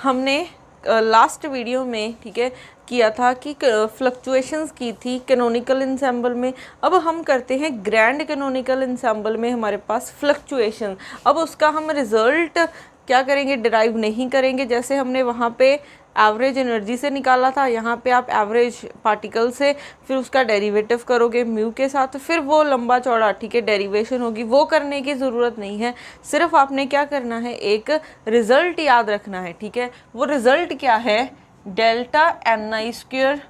हमने last video में, ठीक है, किया था कि फ्लक्चुएशंस की थी कैनोनिकल इंसेंबल में। अब हम करते हैं ग्रैंड कैनोनिकल इंसेंबल में हमारे पास फ्लक्चुएशन। अब उसका हम रिज़ल्ट क्या करेंगे, डिराइव नहीं करेंगे। जैसे हमने वहाँ पे एवरेज एनर्जी से निकाला था, यहाँ पे आप एवरेज पार्टिकल से फिर उसका डेरिवेटिव करोगे म्यू के साथ, फिर वो लंबा चौड़ा, ठीक है, डेरिवेशन होगी। वो करने की ज़रूरत नहीं है, सिर्फ आपने क्या करना है, एक रिज़ल्ट याद रखना है, ठीक है। वो रिज़ल्ट क्या है, delta N I square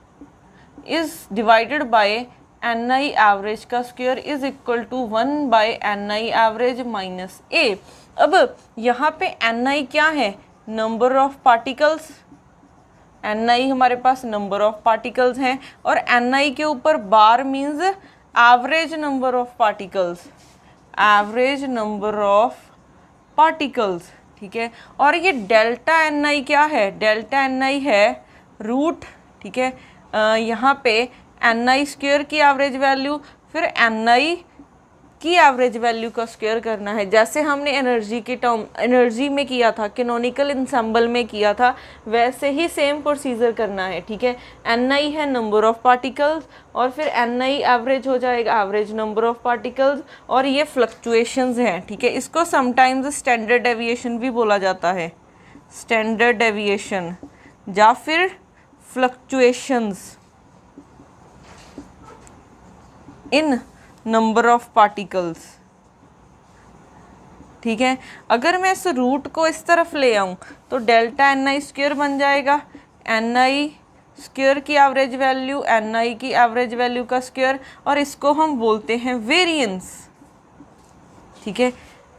is divided by N I average का square is equal to 1 by N I average minus A. अब यहाँ पे एन आई क्या है, number of particles. N I हमारे पास नंबर ऑफ पार्टिकल्स हैं, और एन आई के ऊपर बार means average number of particles, average number of particles, ठीक है। और ये डेल्टा एन आई क्या है, डेल्टा एन आई है रूट, ठीक है, यहाँ पे एन आई स्क्वेयर की एवरेज वैल्यू, फिर एन आई की एवरेज वैल्यू का स्क्वायर करना है। जैसे हमने एनर्जी की टर्म, एनर्जी में किया था, कैनोनिकल इंसेंबल में किया था, वैसे ही सेम प्रोसीजर करना है, ठीक है। एन आई है नंबर ऑफ पार्टिकल्स, और फिर एन आई एवरेज हो जाएगा एवरेज नंबर ऑफ पार्टिकल्स, और ये फ्लक्चुएशंस हैं, ठीक है। इसको समटाइम्स स्टैंडर्ड डेविएशन भी बोला जाता है, स्टैंडर्ड डेविएशन या फिर fluctuations in number of particles, ठीक है। अगर मैं इस रूट को इस तरफ ले आऊँ तो डेल्टा एन आई स्क्वेयर बन जाएगा, एन आई स्क्वेयर की एवरेज वैल्यू, एन आई की एवरेज वैल्यू का स्क्वेयर, और इसको हम बोलते हैं वेरिएंस, ठीक है,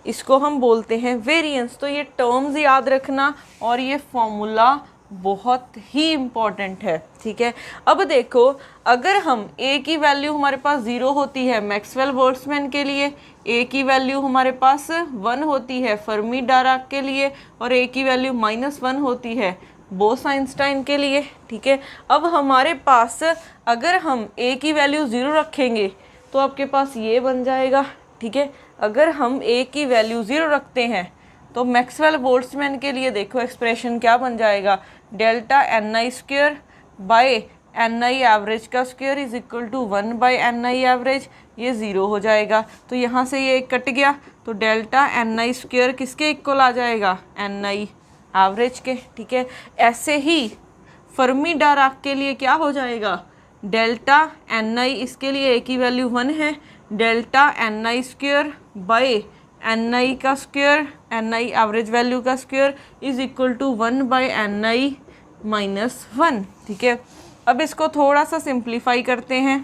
इसको हम बोलते हैं वेरिएंस। तो ये टर्म्स याद रखना, और ये फॉर्मूला बहुत ही इम्पॉर्टेंट है, ठीक है। अब देखो, अगर हम ए की वैल्यू हमारे पास 0 होती है मैक्सवेल बोल्ट्जमैन के लिए, ए की वैल्यू हमारे पास 1 होती है फर्मी डायराक के लिए, और ए की वैल्यू -1 होती है बोस-आइंस्टाइन के लिए, ठीक है। अब हमारे पास अगर हम ए की वैल्यू 0 रखेंगे तो आपके पास ये बन जाएगा, ठीक है। अगर हम ए की वैल्यू 0 रखते हैं तो मैक्सवेल बोल्ट्जमैन के लिए देखो एक्सप्रेशन क्या बन जाएगा, delta N I square by N I average का square is equal to 1 by N I average, ये 0 हो जाएगा। तो यहाँ से ये कट गया, तो डेल्टा एन आई स्क्वेयर किसके इक्वल आ जाएगा, एन आई एवरेज के, ठीक है। ऐसे ही फर्मी डायराक के लिए क्या हो जाएगा, डेल्टा एन आई, इसके लिए ए की वैल्यू 1 है, delta N I square by N I का square, N I average value का square is equal to 1 by N I -1, ठीक है। अब इसको थोड़ा सा सिंप्लीफाई करते हैं,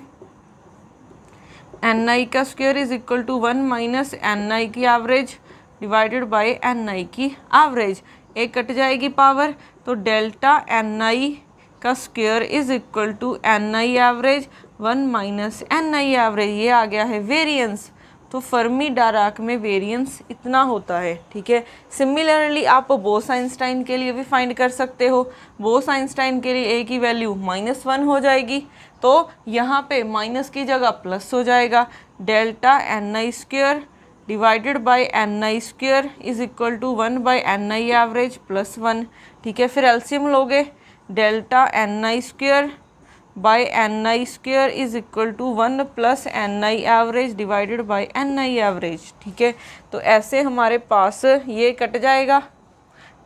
एन आई का square is equal to 1 minus N I की average divided by N I की एवरेज, एक कट जाएगी पावर, तो डेल्टा एन आई का square is equal to N I average 1 minus N I average, ये आ गया है वेरिएंस। तो फर्मी डायराक में वेरिएंस इतना होता है, ठीक है। सिमिलरली आप बोस-आइंस्टाइन के लिए भी फाइंड कर सकते हो। बोस-आइंस्टाइन के लिए ए की वैल्यू -1 हो जाएगी, तो यहाँ पे माइनस की जगह प्लस हो जाएगा, delta N I square divided by N I square is equal to 1 by N I average +1, ठीक है। फिर एलसीएम लोगे, delta N I square by N I square is equal to 1 plus N I average divided by N I average, ठीक है। तो ऐसे हमारे पास ये कट जाएगा,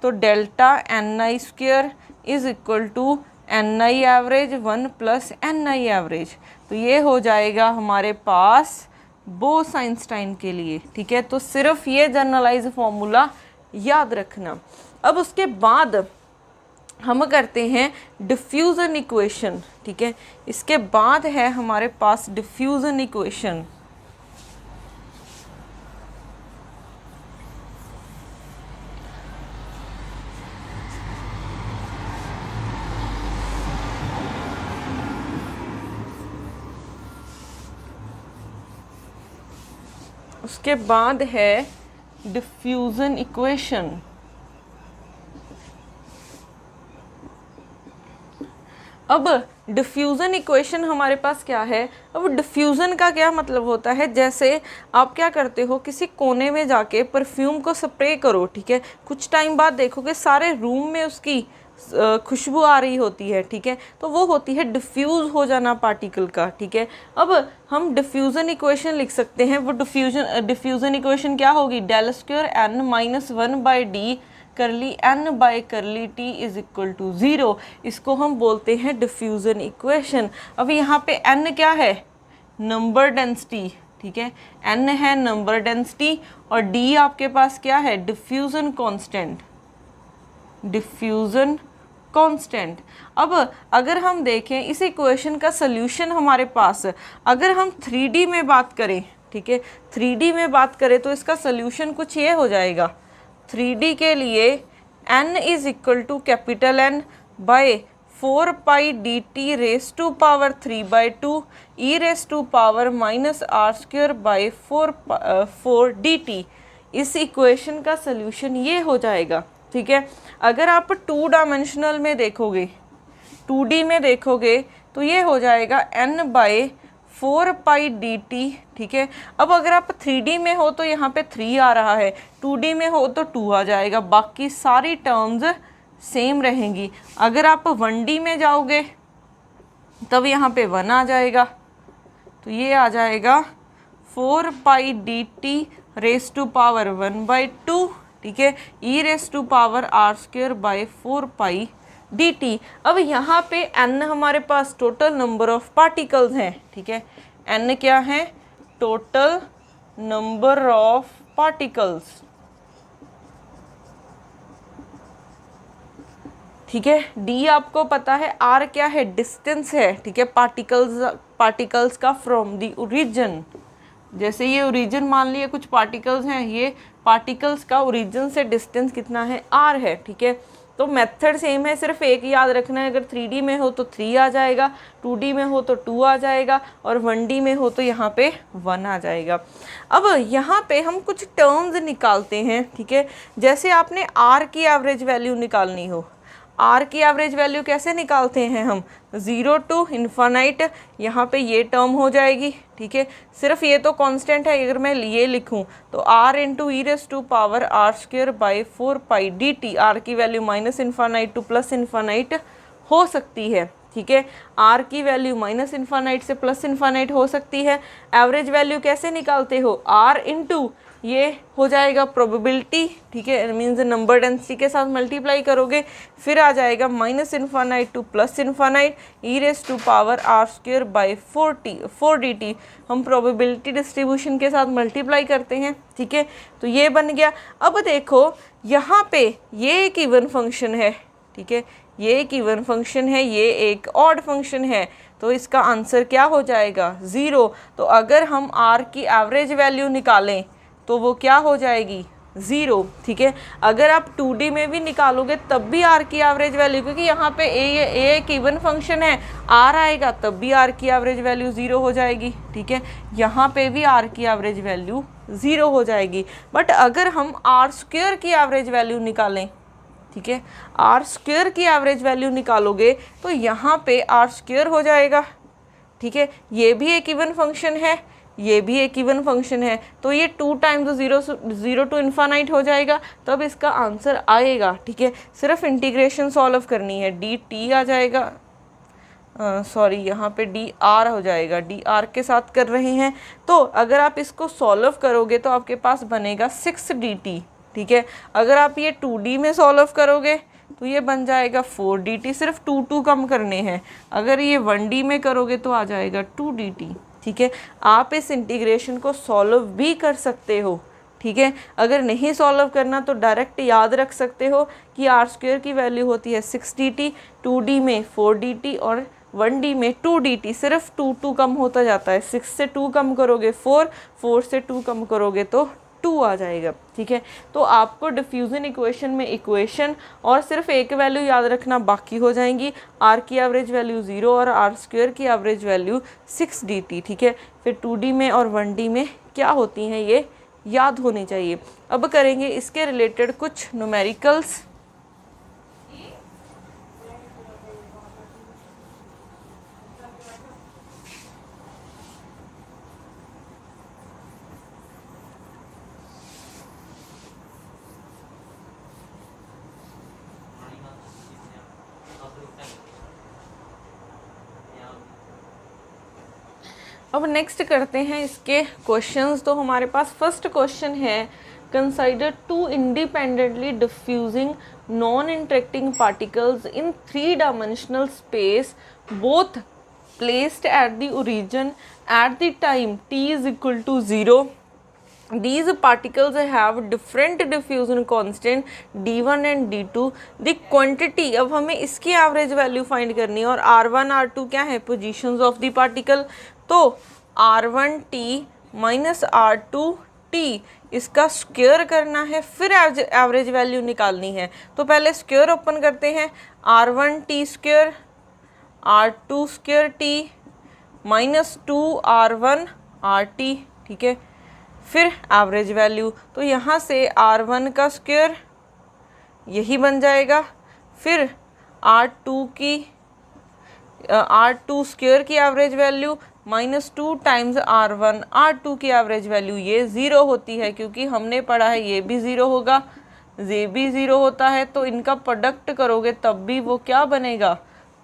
तो delta N I square is equal to N I average 1 plus N I average, तो ये हो जाएगा हमारे पास बोस-आइंस्टाइन के लिए, ठीक है। तो सिर्फ ये जनरलाइज फॉर्मूला याद रखना। अब उसके बाद हम करते हैं डिफ्यूजन इक्वेशन, ठीक है। इसके बाद है हमारे पास डिफ्यूजन इक्वेशन। उसके बाद है डिफ्यूजन इक्वेशन। अब डिफ्यूज़न इक्वेशन हमारे पास क्या है। अब डिफ्यूज़न का क्या मतलब होता है, जैसे आप क्या करते हो, किसी कोने में जाके परफ्यूम को स्प्रे करो, ठीक है, कुछ टाइम बाद देखोगे सारे रूम में उसकी खुशबू आ रही होती है, ठीक है, तो वो होती है डिफ्यूज़ हो जाना पार्टिकल का, ठीक है। अब हम डिफ्यूज़न इक्वेशन लिख सकते हैं। वो डिफ्यूज़न इक्वेशन क्या होगी, del square n minus 1/d curly n by curly t is equal to 0। इसको हम बोलते हैं डिफ्यूज़न इक्वेशन। अब यहाँ पे n क्या है, नंबर डेंसिटी, ठीक है, n है नंबर डेंसिटी और d आपके पास क्या है, डिफ्यूज़न कांस्टेंट, डिफ्यूज़न कांस्टेंट। अब अगर हम देखें इस इक्वेशन का सल्यूशन हमारे पास, अगर हम 3D में बात करें, ठीक है, 3D में बात करें तो इसका सल्यूशन कुछ ये हो जाएगा। 3D के लिए n is equal to capital N by 4 pi D T raise to power 3/2 e raise to power minus r square by 4 D T. इस इक्वेशन का सल्यूशन ये हो जाएगा, ठीक है। अगर आप 2 डायमेंशनल में देखोगे, 2D में देखोगे तो ये हो जाएगा n by 4 pi D T, ठीक है। अब अगर आप 3D में हो तो यहाँ पे 3 आ रहा है, 2D में हो तो 2 आ जाएगा, बाकी सारी टर्म्स सेम रहेंगी। अगर आप 1D में जाओगे तब यहाँ पे 1 आ जाएगा, तो ये आ जाएगा 4 pi D T raise to power 1/2, ठीक है, e raise to power r square by 4 pi D T. अब यहाँ पे n हमारे पास टोटल नंबर ऑफ पार्टिकल्स हैं, ठीक है, n क्या है, टोटल नंबर ऑफ पार्टिकल्स, ठीक है। d आपको पता है, r क्या है, डिस्टेंस है, ठीक है, पार्टिकल्स का फ्रॉम द ओरिजिन। जैसे ये ओरिजिन मान लिया कुछ पार्टिकल्स हैं, ये पार्टिकल्स का ओरिजिन से डिस्टेंस कितना है, r है, ठीक है। तो मेथड सेम है, सिर्फ एक याद रखना है, अगर 3D में हो तो 3 आ जाएगा, 2D में हो तो 2 आ जाएगा और 1D में हो तो यहाँ पे 1 आ जाएगा। अब यहाँ पे हम कुछ टर्म्स निकालते हैं, ठीक है। जैसे आपने r की एवरेज वैल्यू निकालनी हो, r की एवरेज वैल्यू कैसे निकालते हैं हम, 0 टू इन्फानाइट, यहाँ पे ये टर्म हो जाएगी, ठीक है। सिर्फ ये तो कांस्टेंट है, अगर मैं ये लिखूँ तो r into e raise to power r square by 4 pi D T, R की वैल्यू minus infinite to plus infinite हो सकती है, ठीक है। r की वैल्यू माइनस इन्फानाइट से प्लस इन्फानाइट हो सकती है। एवरेज वैल्यू कैसे निकालते हो, r इंटू ये हो जाएगा प्रोबेबिलिटी, ठीक है, मीन्स नंबर डेंसिटी के साथ मल्टीप्लाई करोगे, फिर आ जाएगा minus infinite to plus infinite e raise to power r square by 4 D T. हम प्रोबेबिलिटी डिस्ट्रीब्यूशन के साथ मल्टीप्लाई करते हैं, ठीक है, तो ये बन गया। अब देखो यहाँ पे ये एक इवन फंक्शन है, ठीक है, ये एक इवन फंक्शन है, ये एक ऑड फंक्शन है, तो इसका आंसर क्या हो जाएगा, 0। तो अगर हम r की एवरेज वैल्यू निकालें तो वो क्या हो जाएगी, 0, ठीक है। अगर आप 2D में भी निकालोगे तब भी r की एवरेज वैल्यू, क्योंकि यहाँ पे a एक इवन फंक्शन है, r आएगा तब भी r की एवरेज वैल्यू 0 हो जाएगी, ठीक है। यहाँ पे भी r की एवरेज वैल्यू 0 हो जाएगी। बट अगर हम r स्क्वायर की एवरेज वैल्यू निकालें, ठीक है, r स्क्वायर की एवरेज वैल्यू निकालोगे तो यहाँ पे r स्क्वायर हो जाएगा, ठीक है। ये भी एक इवन फंक्शन है, ये भी एक इवन फंक्शन है, तो ये 2 टाइम्स 0 टू इन्फानाइट हो जाएगा, तब इसका आंसर आएगा, ठीक है। सिर्फ इंटीग्रेशन सॉल्व करनी है, डी टी आ जाएगा, सॉरी यहाँ पे डी आर हो जाएगा, डी आर के साथ कर रहे हैं। तो अगर आप इसको सॉल्व करोगे तो आपके पास बनेगा 6 डी टी, ठीक है। अगर आप ये 2D में सॉल्व करोगे तो ये बन जाएगा 4 डी टी, सिर्फ 2 कम करने हैं। अगर ये 1D में करोगे तो आ जाएगा 2 डी टी, ठीक है। आप इस इंटीग्रेशन को सॉल्व भी कर सकते हो, ठीक है। अगर नहीं सॉल्व करना तो डायरेक्ट याद रख सकते हो कि r स्क्वायर की वैल्यू होती है 6 डी टी, 2D में 4 डी टी और 1D में 2 डी टी, सिर्फ 2 कम होता जाता है। 6 से 2 कम करोगे 4, 4 से 2 कम करोगे तो 2 आ जाएगा, ठीक है। तो आपको डिफ्यूजन इक्वेशन में इक्वेशन और सिर्फ एक वैल्यू याद रखना बाकी हो जाएंगी, r की एवरेज वैल्यू 0 और r स्क्वायर की एवरेज वैल्यू 6 डी टी, ठीक है। फिर 2D में और 1D में क्या होती हैं ये याद होनी चाहिए। अब करेंगे इसके रिलेटेड कुछ न्यूमेरिकल्स। अब नेक्स्ट करते हैं इसके क्वेश्चंस। तो हमारे पास फर्स्ट क्वेश्चन है, consider two independently diffusing non interacting particles in 3 dimensional space both placed at the origin at the time t is equal to 0. These particles have different diffusion constant d1 and d2. The quantity, अब हमें इसकी average value find करनी है और r1 r2 क्या है, positions of the particle. तो r1t minus r2t इसका स्क्वायर करना है, फिर एवरेज वैल्यू निकालनी है। तो पहले स्क्वायर ओपन करते हैं, r1t square r2 square t minus 2r1rt, ठीक है। फिर एवरेज वैल्यू, तो यहाँ से r1 का स्क्वायर यही बन जाएगा, फिर r2 स्क्वायर की average value minus 2 times r1 r2 की एवरेज वैल्यू, ये 0 होती है क्योंकि हमने पढ़ा है ये भी 0 होगा, ये भी 0 होता है। तो इनका प्रोडक्ट करोगे तब भी वो क्या बनेगा,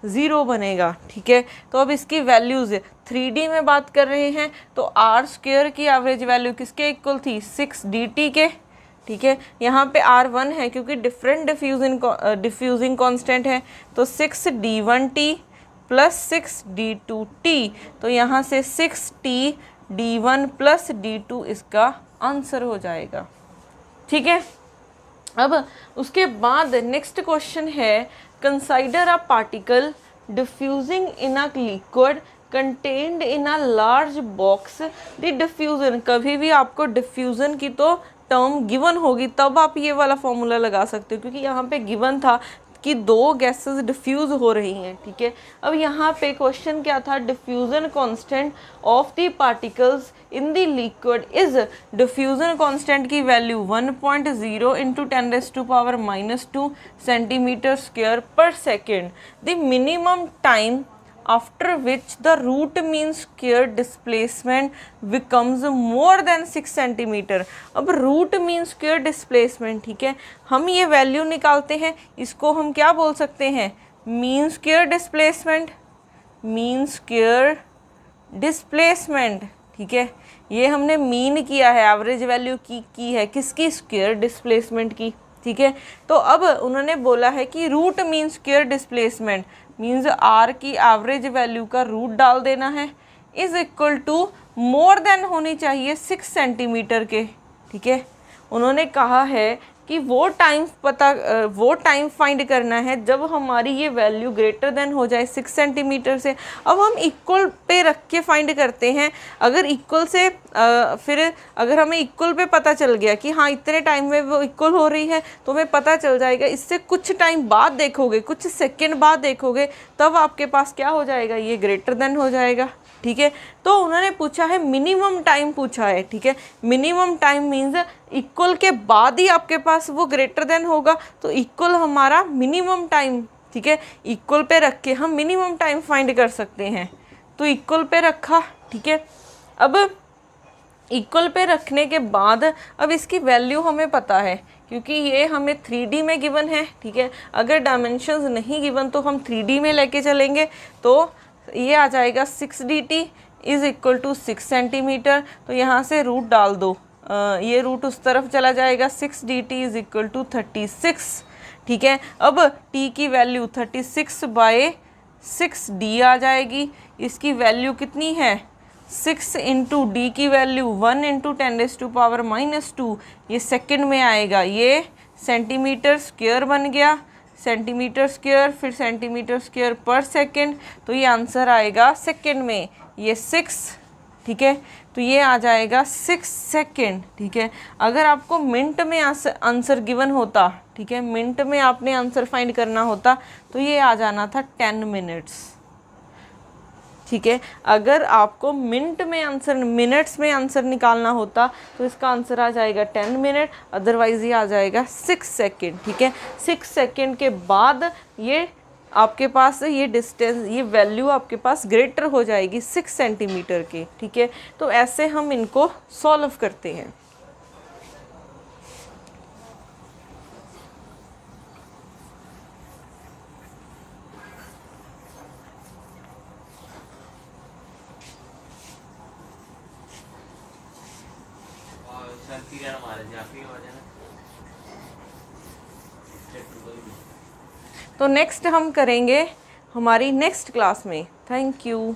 0 बनेगा, ठीक है। तो अब इसकी वैल्यूज़ 3D में बात कर रहे हैं, तो r स्क्वायर की एवरेज वैल्यू किसके इक्वल थी, 6dt के, ठीक है। यहाँ पे r1 है क्योंकि डिफरेंट डिफ्यूजिंग कांस्टेंट है, तो 6d1t प्लस 6d2t, तो यहाँ से 6t d1 प्लस d2 इसका आंसर हो जाएगा, ठीक है। अब उसके बाद नेक्स्ट क्वेश्चन है, consider a particle diffusing in a liquid contained in a large box the diffusion. कभी भी आपको डिफ्यूजन की तो टर्म गिवन होगी तब आप ये वाला फॉर्मूला लगा सकते हो, क्योंकि यहाँ पे गिवन था कि 2 गैसेस डिफ्यूज़ हो रही हैं, ठीक है। अब यहाँ पे क्वेश्चन क्या था, diffusion constant of the particles in the liquid is, diffusion constant की वैल्यू 1.0 इंटू 10⁻⁻² सेंटीमीटर स्क्वायर पर second. The minimum time after which the root mean square displacement becomes more than 6 centimeter। अब root mean square displacement, ठीक है, हम ये value निकालते हैं, इसको हम क्या बोल सकते हैं, mean square displacement, mean square displacement, ठीक है। ये हमने मीन किया है, एवरेज वैल्यू की है किसकी, स्क्वायर डिस्प्लेसमेंट की, ठीक है। तो अब उन्होंने बोला है कि root mean square displacement means r की एवरेज वैल्यू का रूट डाल देना है, is equal to more than होनी चाहिए 6 सेंटीमीटर के, ठीक है। उन्होंने कहा है कि वो टाइम फाइंड करना है जब हमारी ये वैल्यू ग्रेटर देन हो जाए 6 सेंटीमीटर से। अब हम इक्वल पे रख के फाइंड करते हैं, अगर इक्वल से फिर अगर हमें इक्वल पे पता चल गया कि हाँ इतने टाइम में वो इक्वल हो रही है तो हमें पता चल जाएगा। इससे कुछ टाइम बाद देखोगे, कुछ सेकेंड बाद देखोगे, तब आपके पास क्या हो जाएगा, ये ग्रेटर देन हो जाएगा, ठीक है। तो उन्होंने पूछा है मिनिमम टाइम पूछा है, ठीक है। मिनिमम टाइम मीन्स इक्वल के बाद ही आपके पास वो ग्रेटर देन होगा, तो इक्वल हमारा मिनिमम टाइम, ठीक है। इक्वल पे रख के हम मिनिमम टाइम फाइंड कर सकते हैं, तो इक्वल पे रखा, ठीक है। अब इक्वल पे रखने के बाद अब इसकी वैल्यू हमें पता है क्योंकि ये हमें 3D में गिवन है, ठीक है। अगर डायमेंशंस नहीं गिवन तो हम 3D में लेके चलेंगे, तो ये आ जाएगा 6dt is equal to 6 centimetre. तो यहाँ से रूट डाल दो, ये रूट उस तरफ चला जाएगा, 6dt इज़ इक्वल टू 36, ठीक है। अब t की वैल्यू 36/6d आ जाएगी। इसकी वैल्यू कितनी है, 6 इंटू डी की वैल्यू 1 इंटू 10⁻⁻², ये सेकंड में आएगा, ये सेंटीमीटर स्क्वायर बन गया, सेंटीमीटर स्क्वायर, फिर सेंटीमीटर स्क्वायर पर सेकंड, तो ये आंसर आएगा सेकंड में, ये 6, ठीक है। तो ये आ जाएगा 6 सेकंड, ठीक है। अगर आपको मिनट में आंसर गिवन होता, ठीक है, मिनट में आपने आंसर फाइंड करना होता तो ये आ जाना था 10 मिनट्स, ठीक है। अगर आपको मिनट्स में आंसर निकालना होता तो इसका आंसर आ जाएगा 10 मिनट, अदरवाइज ये आ जाएगा 6 सेकेंड, ठीक है। 6 सेकेंड के बाद ये आपके पास ये डिस्टेंस, ये वैल्यू आपके पास ग्रेटर हो जाएगी 6 सेंटीमीटर की, ठीक है। तो ऐसे हम इनको सॉल्व करते हैं। तो नेक्स्ट हम करेंगे हमारी नेक्स्ट क्लास में। Thank you.